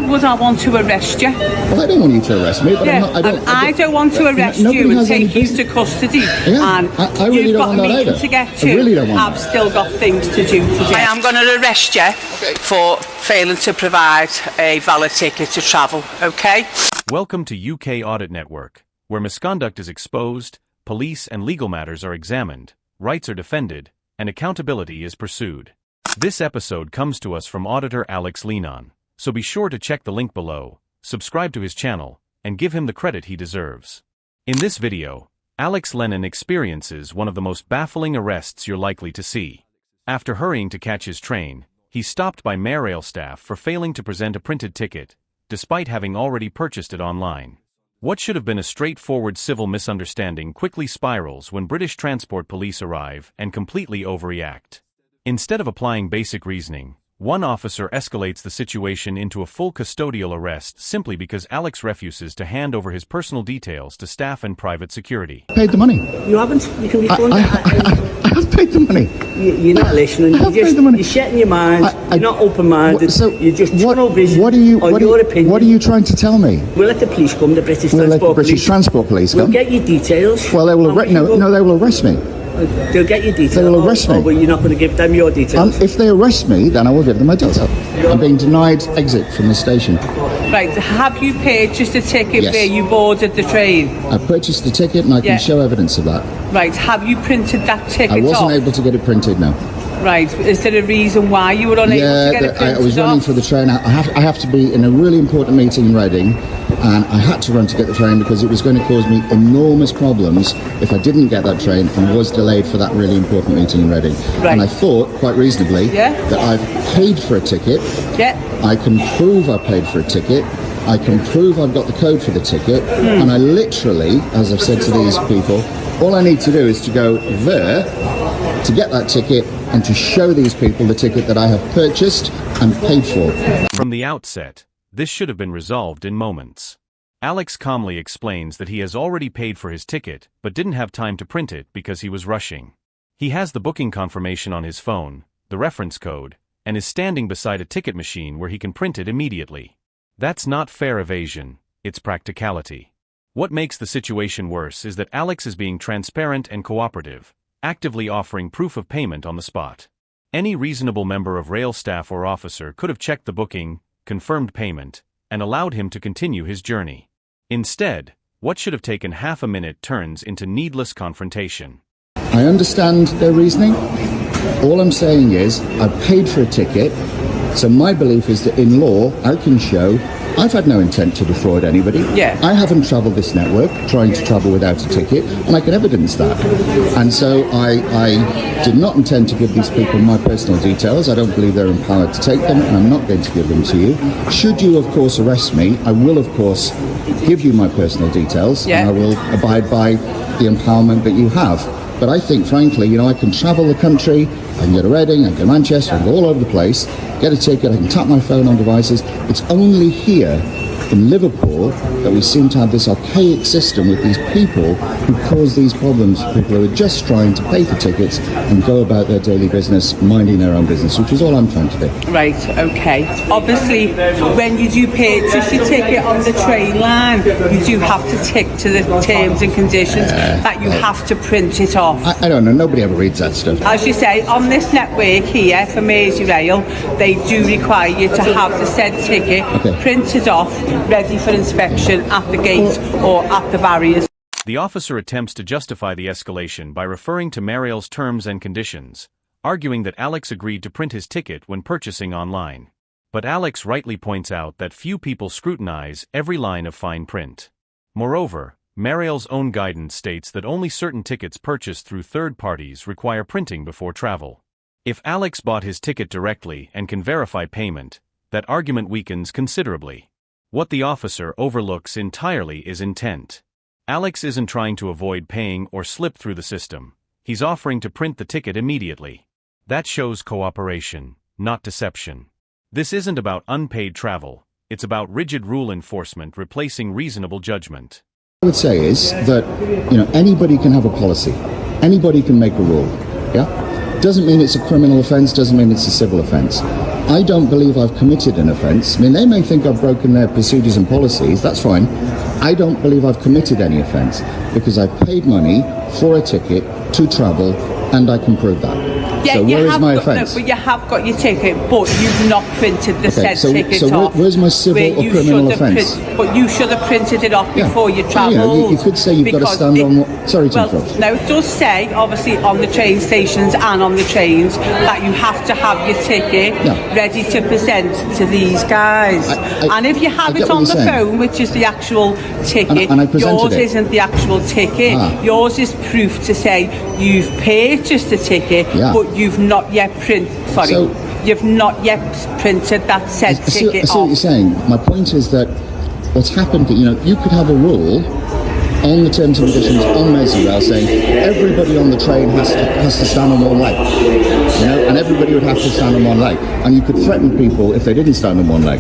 would I want to arrest you? Well, I don't want you to arrest me, but I don't want to arrest you and take you to custody. Yeah, and I really you've don't got want a that meeting either. to get to. I really don't want I've that. still got things to do today. I am going to arrest you for failing to provide a valid ticket to travel, okay? Welcome to UK Audit Network, where misconduct is exposed, police and legal matters are examined, rights are defended, and accountability is pursued. This episode comes to us from Auditor Lennon, so be sure to check the link below, subscribe to his channel, and give him the credit he deserves. In this video, Lennon experiences one of the most baffling arrests you're likely to see. After hurrying to catch his train, he's stopped by Merseyrail staff for failing to present a printed ticket, despite having already purchased it online. What should have been a straightforward civil misunderstanding quickly spirals when British Transport Police arrive and completely overreact. Instead of applying basic reasoning, one officer escalates the situation into a full custodial arrest simply because Alex refuses to hand over his personal details to staff and private security. Paid the money. You haven't. You can refund I have paid the money. You're not listening. You're shutting your mind. You're not open-minded. So you're just tunnel vision what are you trying to tell me? We'll let the police come, the British We'll let the Transport British Police. Transport Police We'll come? get your details. Well, they will they will arrest me. They'll get your details. They will arrest me. Oh, but you're not going to give them your details. If they arrest me, then I will give them my details. I'm being denied exit from the station. Right, have you purchased a ticket Yes. where you boarded the train? I purchased the ticket and I can show evidence of that. Right, have you printed that ticket I wasn't off? able to get it printed, no. Right, is there a reason why you were unable to get it printed I was running off? for the train. I have to be in a really important meeting in Reading, and I had to run to get the train because it was going to cause me enormous problems if I didn't get that train and was delayed for that really important meeting in Reading. Right. And I thought, quite reasonably, that I've paid for a ticket. Yeah. I can prove I paid for a ticket. I can prove I've got the code for the ticket. And I literally, as I've said to these people, all I need to do is to go there to get that ticket and to show these people the ticket that I have purchased and paid for. From the outset, this should have been resolved in moments. Alex calmly explains that he has already paid for his ticket but didn't have time to print it because he was rushing. He has the booking confirmation on his phone, the reference code, and is standing beside a ticket machine where he can print it immediately. That's not fair evasion, it's practicality. What makes the situation worse is that Alex is being transparent and cooperative, actively offering proof of payment on the spot. Any reasonable member of rail staff or officer could have checked the booking, confirmed payment, and allowed him to continue his journey. Instead, what should have taken half a minute turns into needless confrontation. I understand their reasoning. All I'm saying is I've paid for a ticket, so my belief is that in law I can show I've had no intent to defraud anybody. Yeah. I haven't travelled this network trying to travel without a ticket, and I can evidence that. And so I did not intend to give these people my personal details. I don't believe they're empowered to take them, and I'm not going to give them to you. Should you, of course, arrest me, I will, of course, give you my personal details, and I will abide by the empowerment that you have. But I think, frankly, I can travel the country, I can go to Reading, I can go to Manchester, I can go all over the place, get a ticket, I can tap my phone on devices. It's only here in Liverpool that we seem to have this archaic system with these people who cause these problems for people who are just trying to pay for tickets and go about their daily business, minding their own business, which is all I'm trying to do. Right, okay. Obviously, when you do purchase your ticket on the train line, you do have to tick to the terms and conditions that you have to print it off. I don't know, nobody ever reads that stuff. As you say, on this network here for Merseyrail, they do require you to have the said ticket printed off, ready for inspection at the gate or at the barriers. The officer attempts to justify the escalation by referring to Merseyrail's terms and conditions, arguing that Alex agreed to print his ticket when purchasing online. But Alex rightly points out that few people scrutinize every line of fine print. Moreover, Merseyrail's own guidance states that only certain tickets purchased through third parties require printing before travel. If Alex bought his ticket directly and can verify payment, that argument weakens considerably. What the officer overlooks entirely is intent. Alex isn't trying to avoid paying or slip through the system. He's offering to print the ticket immediately. That shows cooperation, not deception. This isn't about unpaid travel. It's about rigid rule enforcement replacing reasonable judgment. What I would say is that, anybody can have a policy. Anybody can make a rule. Yeah? Doesn't mean it's a criminal offence, doesn't mean it's a civil offence. I don't believe I've committed an offence. I mean, they may think I've broken their procedures and policies, that's fine. I don't believe I've committed any offence because I've paid money for a ticket to travel and I can prove that. Yeah, so where is my offence? No, but you have got your ticket, but you've not printed the said ticket off. So where's my civil or criminal offence? But you should have printed it off before you travelled. You could say you've got to stand on... Sorry to interrupt. No, it does say, obviously, on the train stations and on the trains, that you have to have your ticket ready to present to these guys. And if you have it on the phone, which is the actual ticket, and yours isn't the actual ticket. Yours is proof to say you've purchased the ticket, but you've not yet you've not yet printed that said ticket I see what you're saying. My point is that what's happened, you could have a rule on the terms and conditions on Merseyrail saying everybody on the train has to stand on one leg, and everybody would have to stand on one leg, and you could threaten people if they didn't stand on one leg.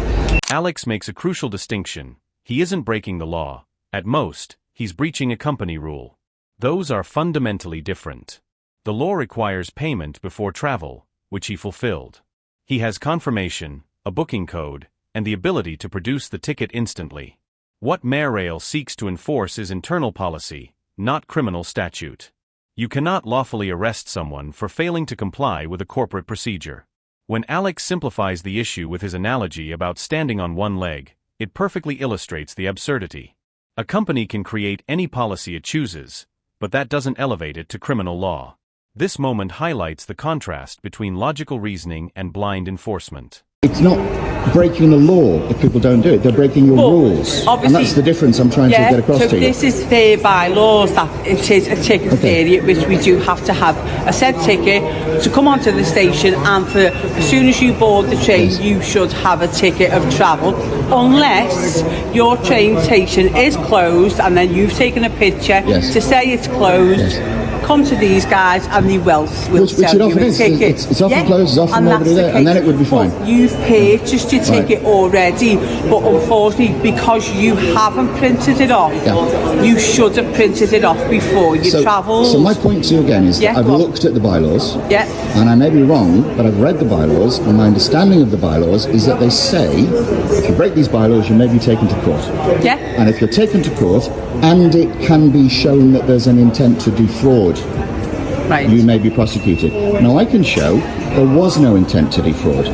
Alex makes a crucial distinction. He isn't breaking the law. At most, he's breaching a company rule. Those are fundamentally different. The law requires payment before travel, which he fulfilled. He has confirmation, a booking code, and the ability to produce the ticket instantly. What Merseyrail seeks to enforce is internal policy, not criminal statute. You cannot lawfully arrest someone for failing to comply with a corporate procedure. When Alex simplifies the issue with his analogy about standing on one leg, it perfectly illustrates the absurdity. A company can create any policy it chooses, but that doesn't elevate it to criminal law. This moment highlights the contrast between logical reasoning and blind enforcement. It's not breaking the law if people don't do it. They're breaking your rules. And that's the difference I'm trying to get across to you. So this is their bylaws that it is a ticket period, which we do have to have a said ticket to come onto the station, and for as soon as you board the train, you should have a ticket of travel, unless your train station is closed and then you've taken a picture to say it's closed. Come to these guys and they will sell you a ticket. It's often closed, there's often nobody there, and then it would be fine. But you've purchased your ticket already, but unfortunately, because you haven't printed it off, you should have printed it off before you travelled. So my point to you again is that I've looked at the bylaws, and I may be wrong, but I've read the bylaws, and my understanding of the bylaws is that they say if you break these bylaws, you may be taken to court. And if you're taken to court, and it can be shown that there's an intent to defraud, you may be prosecuted. Now I can show there was no intent to defraud.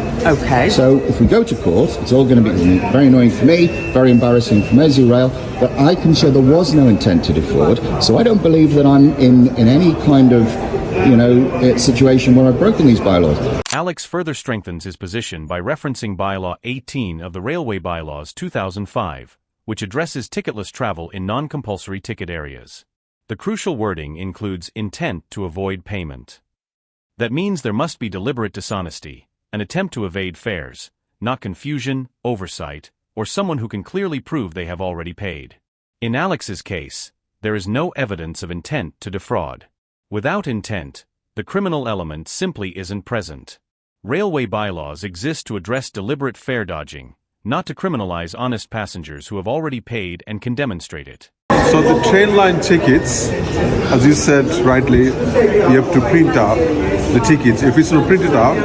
So if we go to court, it's all going to be very annoying for me, very embarrassing for Merseyrail, but I can show there was no intent to defraud, so I don't believe that I'm in any kind of situation where I've broken these bylaws. Alex further strengthens his position by referencing Bylaw 18 of the Railway Bylaws 2005, which addresses ticketless travel in non-compulsory ticket areas. The crucial wording includes intent to avoid payment. That means there must be deliberate dishonesty, an attempt to evade fares, not confusion, oversight, or someone who can clearly prove they have already paid. In Alex's case, there is no evidence of intent to defraud. Without intent, the criminal element simply isn't present. Railway bylaws exist to address deliberate fare dodging, not to criminalize honest passengers who have already paid and can demonstrate it. So the train line tickets, as you said rightly, you have to print out the tickets. If it's not printed out,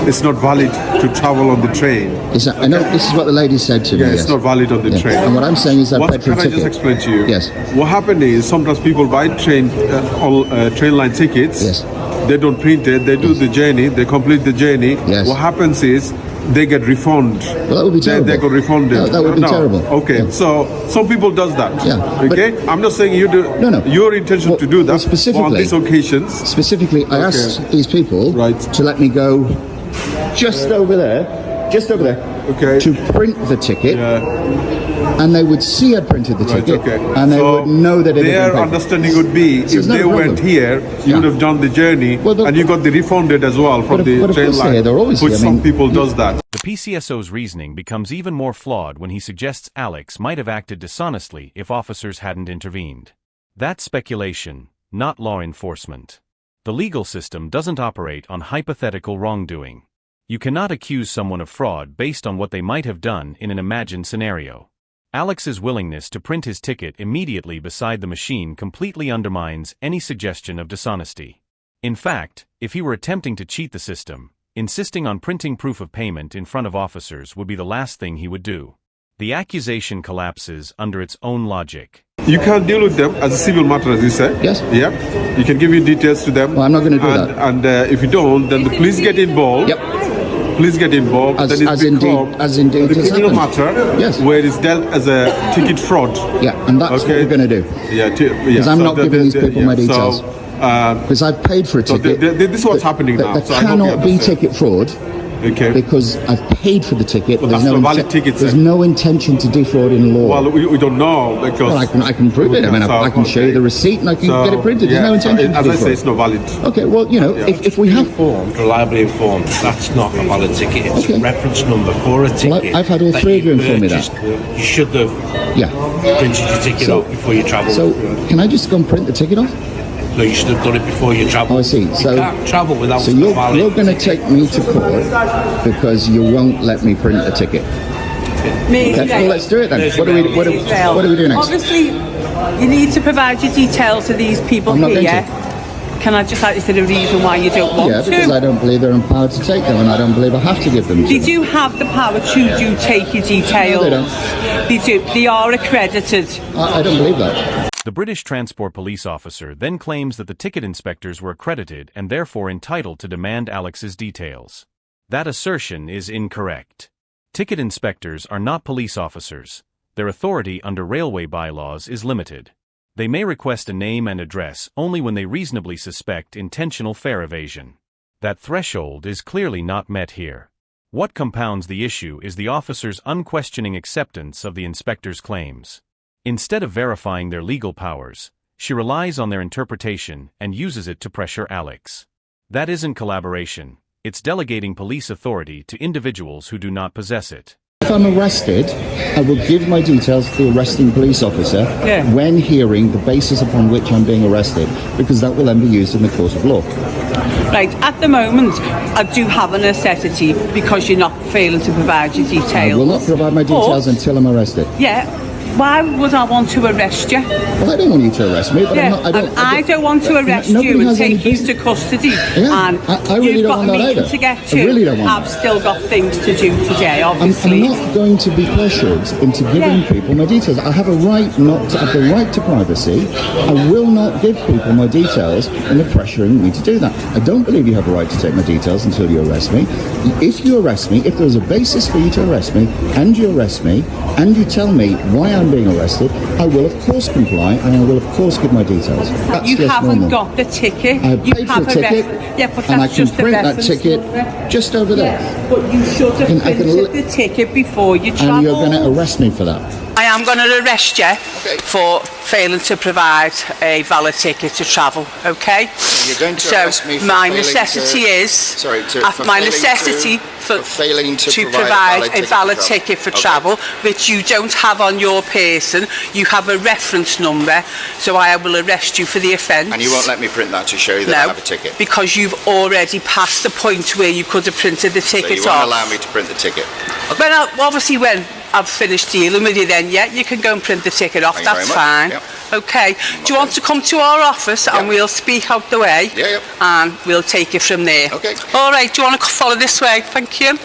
it's not valid to travel on the train. I know this is what the lady said to me. Yeah, it's not valid on the train. And what I'm saying is that Can I just explain to you? Yes. What happened is sometimes people buy train line tickets. They don't print it. They do the journey. They complete the journey. What happens is they get refunded. Well, that would be terrible. They got refunded. No, that would be terrible. Okay, so some people does that. Okay, I'm not saying you do. No. Your intention to do that. Specifically, on these occasions. Specifically, I asked these people to let me go just over there, to print the ticket. And they would see I printed the ticket, and they would know that it had been paid. Their understanding would be, if they went here, you would have done the journey, and you got the refunded as well from the train line, which some people does that. The PCSO's reasoning becomes even more flawed when he suggests Alex might have acted dishonestly if officers hadn't intervened. That's speculation, not law enforcement. The legal system doesn't operate on hypothetical wrongdoing. You cannot accuse someone of fraud based on what they might have done in an imagined scenario. Alex's willingness to print his ticket immediately beside the machine completely undermines any suggestion of dishonesty. In fact, if he were attempting to cheat the system, Insisting on printing proof of payment in front of officers would be the last thing he would do. The accusation collapses under its own logic. You can't deal with them as a civil matter, as you said. Yes. Yeah. You can give your details to them. Well, I'm not going to do that. And if you don't, then the police get involved. Yep. Police get involved. As indeed the criminal matter. Yes. Where it's dealt as a ticket fraud. Yeah, and that's what we're going to do. Yeah. Because I'm not giving these people my details. Because I've paid for a ticket. This is what's happening now. There cannot be ticket fraud. Okay. Because I've paid for the ticket. Well, there's no intention to defraud in law. Well, we don't know because. Well, I can prove it. I mean, I can show you the receipt and I can get it printed. There's no intention to defraud. As I say, it's not valid. Okay, well, if we have reliably informed, that's not a valid ticket. It's a reference number for a ticket. Well, I've had all three of you inform me that. You should have printed your ticket off before you travel. So, can I just go and print the ticket off? No, you should have done it before you travel. Oh, I see. So you can't travel without so you're going to take me to court because you won't let me print a ticket. Okay, well, let's do it then. What do we do next? Obviously, you need to provide your details to these people here. Can I just ask, is there a reason why you don't want to? Yeah, because I don't believe they're empowered to take them, and I don't believe I have to give them to them. They do have the power to take your details. No, they don't. They do. They are accredited. I don't believe that. The British Transport Police officer then claims that the ticket inspectors were accredited and therefore entitled to demand Alex's details. That assertion is incorrect. Ticket inspectors are not police officers. Their authority under railway bylaws is limited. They may request a name and address only when they reasonably suspect intentional fare evasion. That threshold is clearly not met here. What compounds the issue is the officer's unquestioning acceptance of the inspector's claims. Instead of verifying their legal powers, she relies on their interpretation and uses it to pressure Alex. That isn't collaboration, it's delegating police authority to individuals who do not possess it. If I'm arrested, I will give my details to the arresting police officer when hearing the basis upon which I'm being arrested, because that will then be used in the court of law. Right, at the moment, I do have a necessity because you're not failing to provide your details. I will not provide my details until I'm arrested. Yeah. Why would I want to arrest you? Well, I don't want you to arrest me, but I don't want to arrest you and take you to custody. Yeah, and I really you've don't got want a that meeting either. to get to. I really don't want I've still got things to do today, obviously. I'm not going to be pressured into giving people my details. I have a right the right to privacy. I will not give people my details and they're pressuring me to do that. I don't believe you have a right to take my details until you arrest me. If you arrest me, if there's a basis for you to arrest me, and you arrest me, and you tell me why I'm being arrested, I will of course comply and I will of course give my details. That's you haven't normal. got the ticket. I have paid for a ticket, but and I that's can just print that ticket just over there. Yes, but you should have printed the ticket before you travel. And you're going to arrest me for that. I am going to arrest you for failing to provide a valid ticket to travel, okay? So you're going to arrest me for my failing necessity to, is sorry, to, for my failing necessity for failing to provide a valid ticket for travel, which you don't have on your person. You have a reference number, so I will arrest you for the offence. And you won't let me print that to show you that I have a ticket? Because you've already passed the point where you could have printed the ticket off. So you won't allow me to print the ticket? Okay. Well, obviously when I've finished dealing with you then, you can go and print the ticket off. That's fine. Yep. Okay. Do you want to come to our office and we'll speak out the way? Yeah, and we'll take it from there. Okay. All right. Do you want to follow this way? Thank you.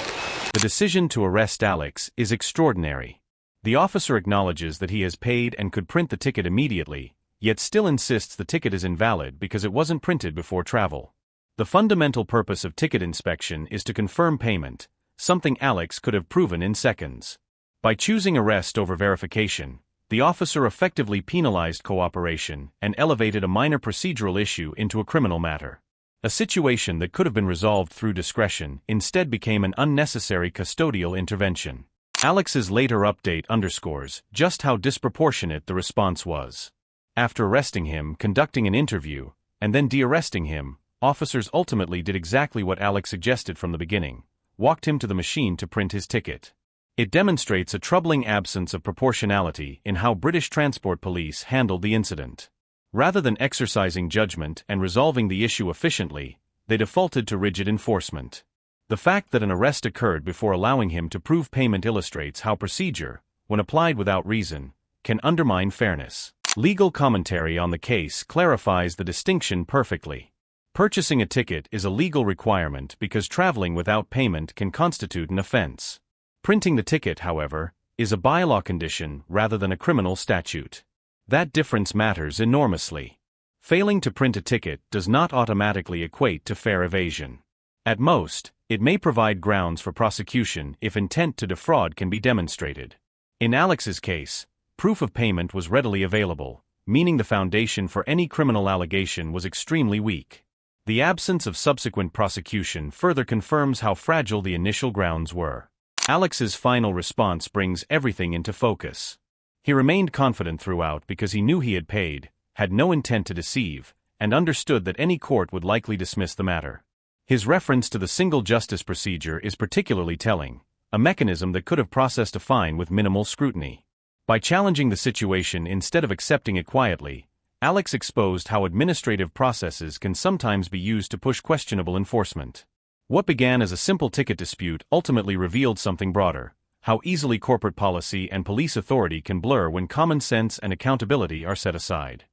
The decision to arrest Alex is extraordinary. The officer acknowledges that he has paid and could print the ticket immediately, yet still insists the ticket is invalid because it wasn't printed before travel. The fundamental purpose of ticket inspection is to confirm payment, something Alex could have proven in seconds. By choosing arrest over verification, the officer effectively penalized cooperation and elevated a minor procedural issue into a criminal matter. A situation that could have been resolved through discretion instead became an unnecessary custodial intervention. Alex's later update underscores just how disproportionate the response was. After arresting him, conducting an interview, and then de-arresting him, officers ultimately did exactly what Alex suggested from the beginning: walked him to the machine to print his ticket. It demonstrates a troubling absence of proportionality in how British Transport Police handled the incident. Rather than exercising judgment and resolving the issue efficiently, they defaulted to rigid enforcement. The fact that an arrest occurred before allowing him to prove payment illustrates how procedure, when applied without reason, can undermine fairness. Legal commentary on the case clarifies the distinction perfectly. Purchasing a ticket is a legal requirement because traveling without payment can constitute an offense. Printing the ticket, however, is a bylaw condition rather than a criminal statute. That difference matters enormously. Failing to print a ticket does not automatically equate to fare evasion. At most, it may provide grounds for prosecution if intent to defraud can be demonstrated. In Alex's case, proof of payment was readily available, meaning the foundation for any criminal allegation was extremely weak. The absence of subsequent prosecution further confirms how fragile the initial grounds were. Alex's final response brings everything into focus. He remained confident throughout because he knew he had paid, had no intent to deceive, and understood that any court would likely dismiss the matter. His reference to the single justice procedure is particularly telling, a mechanism that could have processed a fine with minimal scrutiny. By challenging the situation instead of accepting it quietly, Alex exposed how administrative processes can sometimes be used to push questionable enforcement. What began as a simple ticket dispute ultimately revealed something broader: how easily corporate policy and police authority can blur when common sense and accountability are set aside.